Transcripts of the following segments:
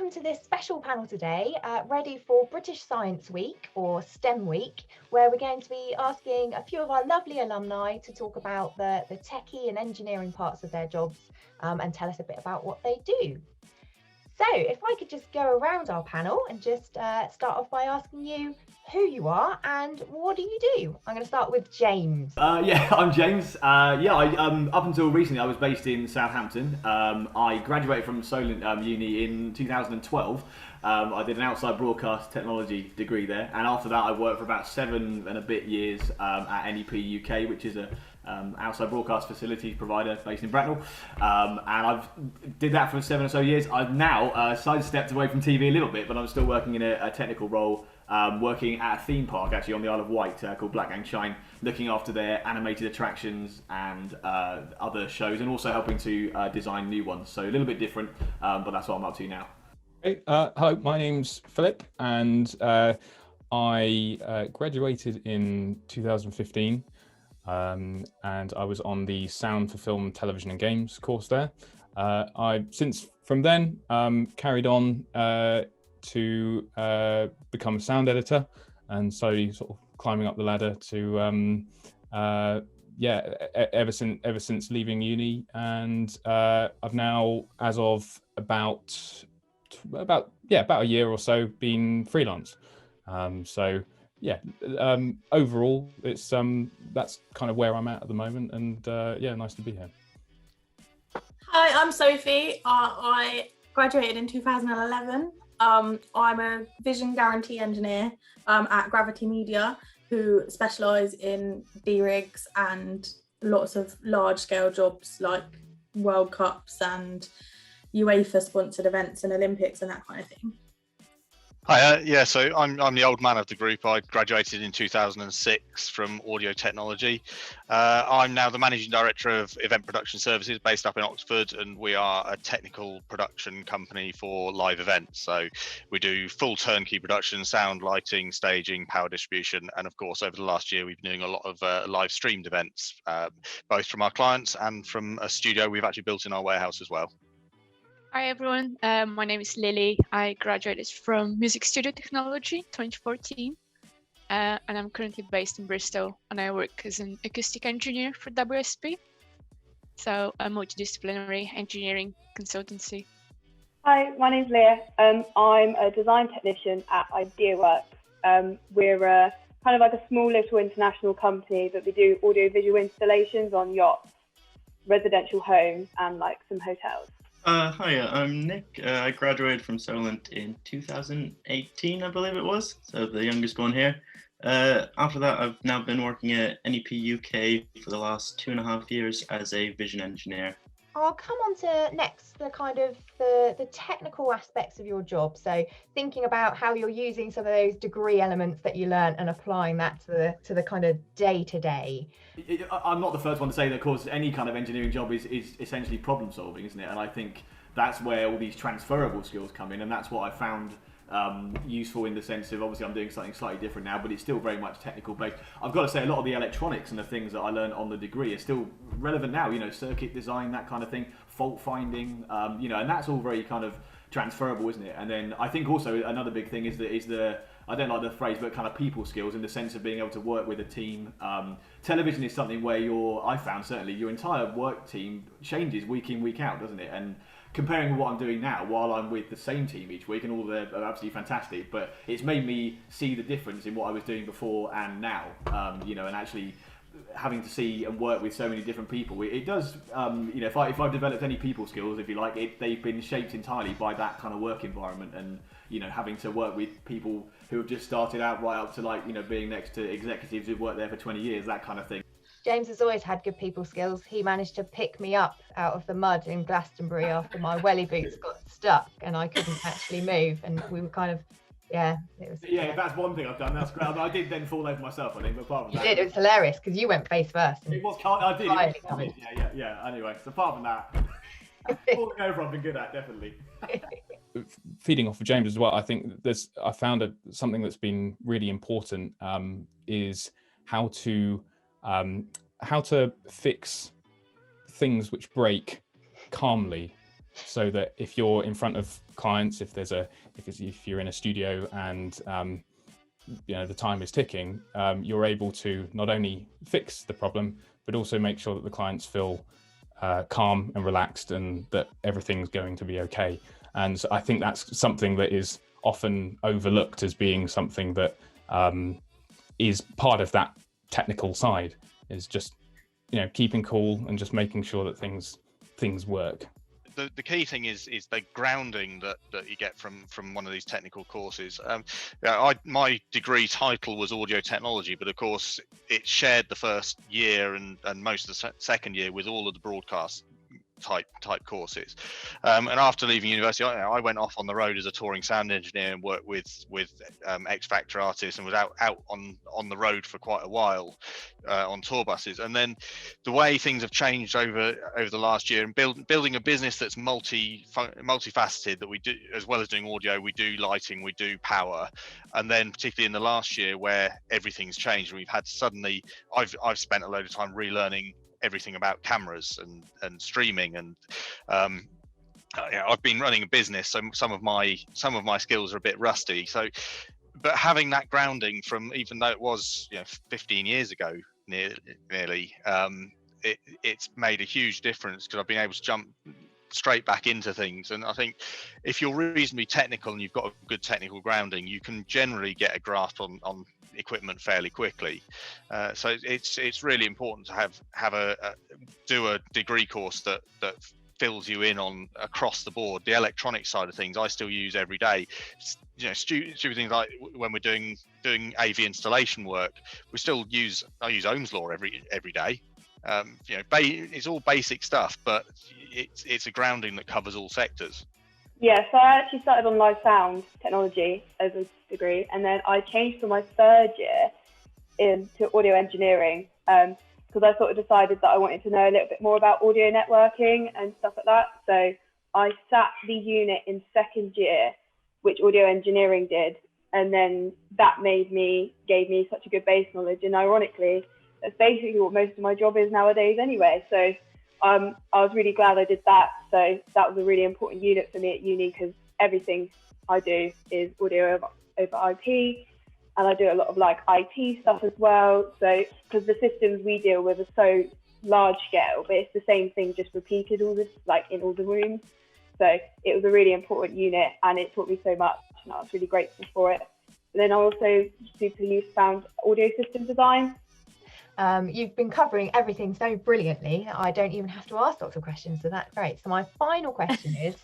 welcome to this special panel today, ready for British Science Week or STEM Week, where we're going to be asking a few of our lovely alumni to talk about the techie and engineering parts of their jobs and tell us a bit about what they do. So if I could just go around our panel and just start off by asking you who you are and what do you do? I'm going to start with James. Yeah, I'm James. Up until recently, I was based in Southampton. I graduated from Solent Uni in 2012. I did an outside broadcast technology degree there, and after that, I worked for about 7 and a bit years at NEP UK, which is a outside broadcast facilities provider based in Bracknell, and I've did that for 7 or so years. I've now sidestepped away from TV a little bit, but I'm still working in a technical role, working at a theme park actually on the Isle of Wight called Black Gang Shine, looking after their animated attractions and other shows, and also helping to design new ones. So a little bit different, but that's what I'm up to now. Hey, hello, my name's Philip, and I graduated in 2015. And I was on the Sound for Film, Television and Games course there. I since from then carried on to become a sound editor, and slowly sort of climbing up the ladder to ever since leaving uni, and I've now, as of about a year or so, been freelance. Overall, it's that's kind of where I'm at the moment, and nice to be here. Hi, I'm Sophie. I graduated in 2011. I'm a vision guarantee engineer at Gravity Media, who specialise in D-rigs and lots of large-scale jobs like World Cups and UEFA-sponsored events and Olympics and that kind of thing. Hi, so I'm the old man of the group. I graduated in 2006 from audio technology. I'm now the managing director of event production services based up in Oxford, and we are a technical production company for live events. So we do full turnkey production, sound, lighting, staging, power distribution, and of course over the last year we've been doing a lot of live streamed events, both from our clients and from a studio we've actually built in our warehouse as well. Hi everyone, my name is Lily. I graduated from Music Studio Technology 2014, and I'm currently based in Bristol, and I work as an acoustic engineer for WSP, so a multidisciplinary engineering consultancy. Hi, my name's Leah. I'm a design technician at IdeaWorks. We're kind of like a small little international company, but we do audio-visual installations on yachts, residential homes, and like some hotels. Hiya, I'm Nick. I graduated from Solent in 2018, I believe it was, so the youngest one here. After that, I've now been working at NEP UK for the last 2.5 years as a vision engineer. I'll come on to next the kind of the technical aspects of your job. So thinking about how you're using some of those degree elements that you learned and applying that to the kind of day-to-day. I'm not the first one to say that, of course, any kind of engineering job is essentially problem solving, isn't it? And I think that's where all these transferable skills come in, and that's what I found useful, in the sense of, obviously I'm doing something slightly different now, but it's still very much technical based. I've got to say, a lot of the electronics and the things that I learned on the degree are still relevant now, circuit design, that kind of thing, fault finding, and that's all very kind of transferable, isn't it? And then I think also another big thing is the I don't like the phrase, but kind of people skills, in the sense of being able to work with a team. Television is something where I found certainly your entire work team changes week in, week out, doesn't it? And comparing what I'm doing now while I'm with the same team each week, and all they're absolutely fantastic, but it's made me see the difference in what I was doing before and now, and actually having to see and work with so many different people. It does, if I've developed any people skills, if you like, they've been shaped entirely by that kind of work environment, and having to work with people who have just started out right up to being next to executives who've worked there for 20 years, that kind of thing. James has always had good people skills. He managed to pick me up out of the mud in Glastonbury after my welly boots got stuck and I couldn't actually move, and we were kind of, if that's one thing I've done, that's great. I did then fall over myself, I think, but apart from that, you did. It was hilarious because you went face first. It was I did. Yeah. Anyway, so apart from that, falling over I've been good at, definitely. Feeding off of James as well, I think I found something that's been really important is how to fix things which break calmly. so that if you're in front of clients, if you're in a studio and the time is ticking, you're able to not only fix the problem, but also make sure that the clients feel calm and relaxed and that everything's going to be okay. And I think that's something that is often overlooked as being something that is part of that technical side, is just keeping cool and just making sure that things work. The key thing is the grounding that you get from one of these technical courses. My degree title was audio technology, but of course it shared the first year and most of the second year with all of the broadcast type courses. And after leaving university, I went off on the road as a touring sound engineer and worked with X Factor artists, and was out on the road for quite a while on tour buses. And then the way things have changed over the last year, and building a business that's multifaceted, that we do, as well as doing audio, we do lighting, we do power, and then particularly in the last year where everything's changed, we've had suddenly I've spent a load of time relearning everything about cameras and streaming, and I've been running a business, so some of my skills are a bit rusty. So, but having that grounding from, even though it was 15 years ago nearly, it's made a huge difference, because I've been able to jump straight back into things. And I think if you're reasonably technical and you've got a good technical grounding, you can generally get a grasp on equipment fairly quickly. So it's really important to do a degree course that fills you in on across the board. The electronic side of things I still use every day. Stupid things like when we're doing AV installation work, I use Ohm's law every day. It's all basic stuff, but it's a grounding that covers all sectors. Yeah, so I actually started on live sound technology as a degree, and then I changed for my third year into audio engineering, because I sort of decided that I wanted to know a little bit more about audio networking and stuff like that. So I sat the unit in second year, which audio engineering did, and then that gave me such a good base knowledge. And ironically, that's basically what most of my job is nowadays anyway. So I was really glad I did that. So that was a really important unit for me at uni, because everything I do is audio over IP, and I do a lot of IT stuff as well. So because the systems we deal with are so large scale, but it's the same thing just repeated in all the rooms. So it was a really important unit, and it taught me so much, and I was really grateful for it. And then I also found audio system design. You've been covering everything so brilliantly, I don't even have to ask lots of questions, so that's great. So my final question is,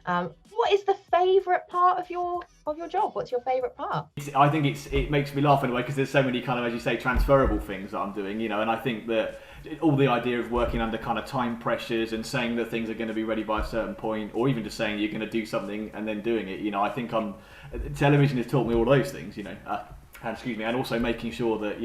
what is the favourite part of your job? What's your favourite part? I think it makes me laugh in a way, because there's so many kind of, as you say, transferable things that I'm doing, and I think that all the idea of working under kind of time pressures and saying that things are going to be ready by a certain point, or even just saying you're going to do something and then doing it, I think television has taught me all those things, and also making sure that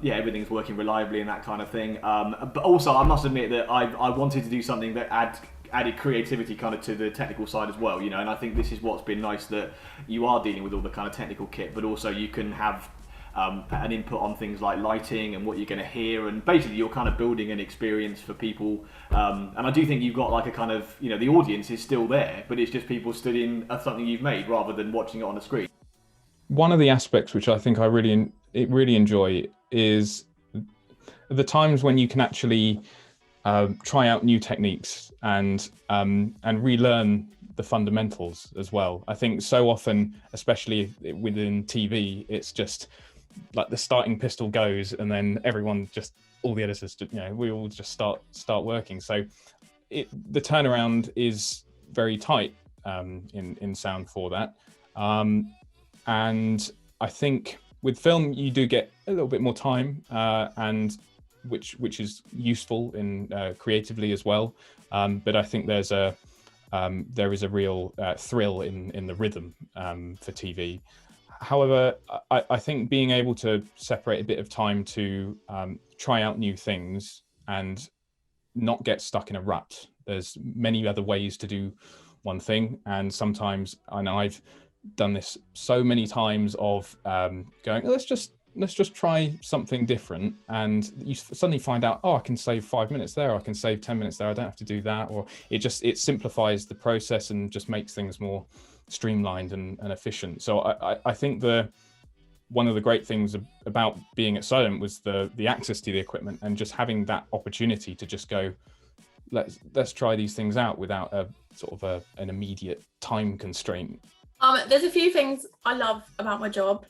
everything's working reliably and that kind of thing. But also, I must admit that I wanted to do something that added creativity kind of to the technical side as well, and I think this is what's been nice, that you are dealing with all the kind of technical kit, but also you can have an input on things like lighting and what you're going to hear, and basically you're kind of building an experience for people. And I do think you've got like a kind of, the audience is still there, but it's just people stood in something you've made rather than watching it on a screen. One of the aspects which I think I really enjoy is the times when you can actually try out new techniques and relearn the fundamentals as well. I think so often, especially within TV, it's just like the starting pistol goes, and then all the editors, we all just start working. So the turnaround is very tight in sound for that. And I think with film, you do get a little bit more time, and which is useful in creatively as well. But I think there is a real thrill in the rhythm for TV. However, I think being able to separate a bit of time to try out new things and not get stuck in a rut. There's many other ways to do one thing, and sometimes, I know I've done this so many times of going, let's just let's just try something different. And you suddenly find out, oh, I can save 5 minutes there, I can save 10 minutes there, I don't have to do that. Or it simplifies the process and just makes things more streamlined and efficient. So I think one of the great things about being at Solent was the access to the equipment, and just having that opportunity to just go, let's try these things out without a sort of an immediate time constraint. There's a few things I love about my job.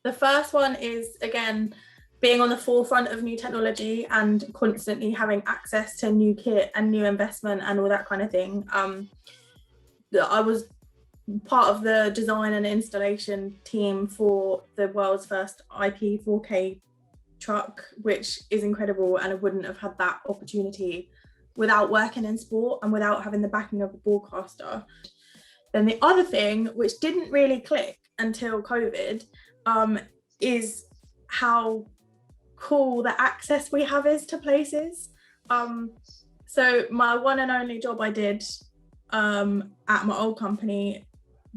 The first one is, again, being on the forefront of new technology and constantly having access to new kit and new investment and all that kind of thing. I was part of the design and installation team for the world's first IP 4K truck, which is incredible, and I wouldn't have had that opportunity without working in sport and without having the backing of a broadcaster. Then the other thing, which didn't really click until COVID, is how cool the access we have is to places. So my one and only job I did at my old company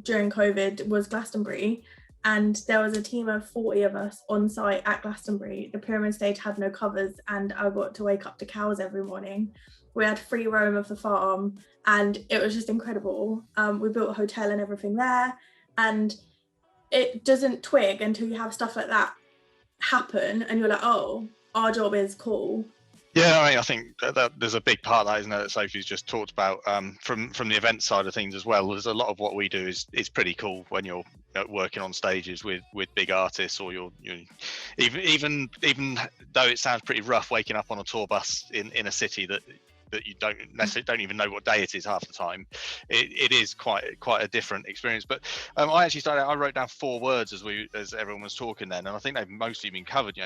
during COVID was Glastonbury, and there was a team of 40 of us on site at Glastonbury. The pyramid stage had no covers, and I got to wake up to cows every morning. We had free roam of the farm, and it was just incredible. We built a hotel and everything there, and it doesn't twig until you have stuff like that happen, and you're like, oh, our job is cool. Yeah, I mean, I think that there's a big part of that, isn't there, that Sophie's just talked about from the event side of things as well. There's a lot of what we do is pretty cool when you're working on stages with big artists, or you're even though it sounds pretty rough waking up on a tour bus in a city that you don't necessarily even know what day it is half the time. It is quite a different experience. But I wrote down 4 words as everyone was talking then, and I think they've mostly been covered.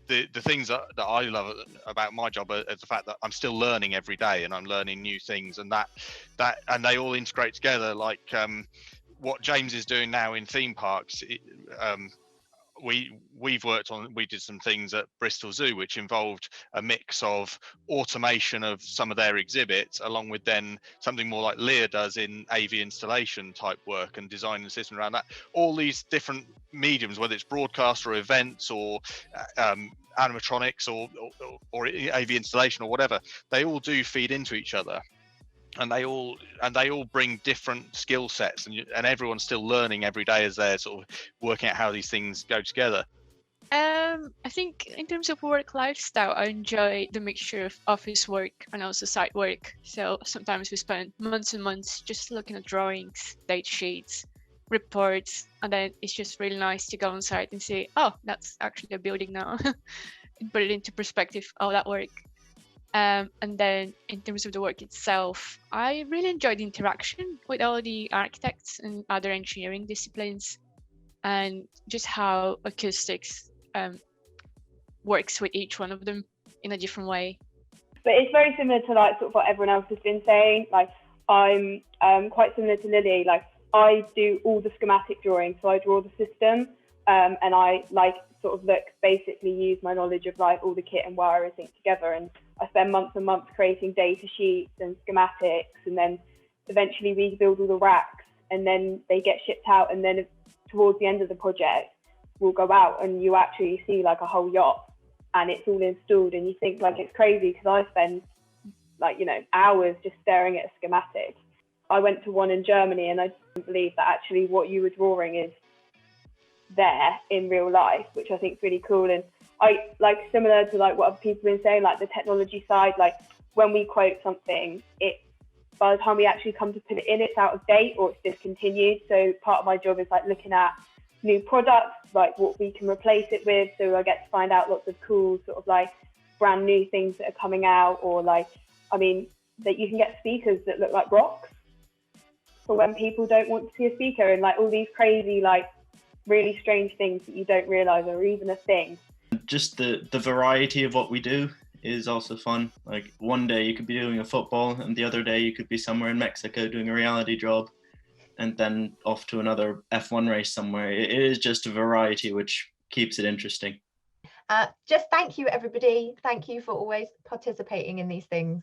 The things that I love about my job are the fact that I'm still learning every day, and I'm learning new things, and that and they all integrate together. Like what James is doing now in theme parks. We did some things at Bristol Zoo which involved a mix of automation of some of their exhibits, along with then something more like Leah does in AV installation type work and designing the system around that. All these different mediums, whether it's broadcast or events or animatronics or AV installation or whatever, they all do feed into each other. And they all bring different skill sets, and everyone's still learning every day as they're sort of working out how these things go together. I think in terms of work lifestyle, I enjoy the mixture of office work and also site work. So sometimes we spend months and months just looking at drawings, date sheets, reports, and then it's just really nice to go on site and say, oh, that's actually a building now, and put it into perspective, all that work. And then in terms of the work itself, I really enjoyed the interaction with all the architects and other engineering disciplines, and just how acoustics works with each one of them in a different way. But it's very similar to like sort of what everyone else has been saying. Like I'm quite similar to Lily. Like I do all the schematic drawing, so I draw the system, and I sort of basically use my knowledge of like all the kit and wire everything together, and I spend months and months creating data sheets and schematics, and then eventually we build all the racks, and then they get shipped out, and then towards the end of the project we'll go out and you actually see like a whole yacht and it's all installed, and you think like it's crazy because I spend like hours just staring at a schematic. I went to one in Germany and I didn't believe that actually what you were drawing is there in real life, which I think is really cool. And I like, similar to like what other people have been saying, like the technology side, like when we quote something, it by the time we actually come to put it in, it's out of date or it's discontinued. So part of my job is like looking at new products, like what we can replace it with. So I get to find out lots of cool sort of like brand new things that are coming out, or like, I mean, that you can get speakers that look like rocks for when people don't want to see a speaker, and like all these crazy, like really strange things that you don't realize are even a thing. Just the variety of what we do is also fun. Like one day you could be doing a football, and the other day you could be somewhere in Mexico doing a reality job, and then off to another F1 race somewhere. It is just a variety which keeps it interesting. Just thank you, everybody. Thank you for always participating in these things.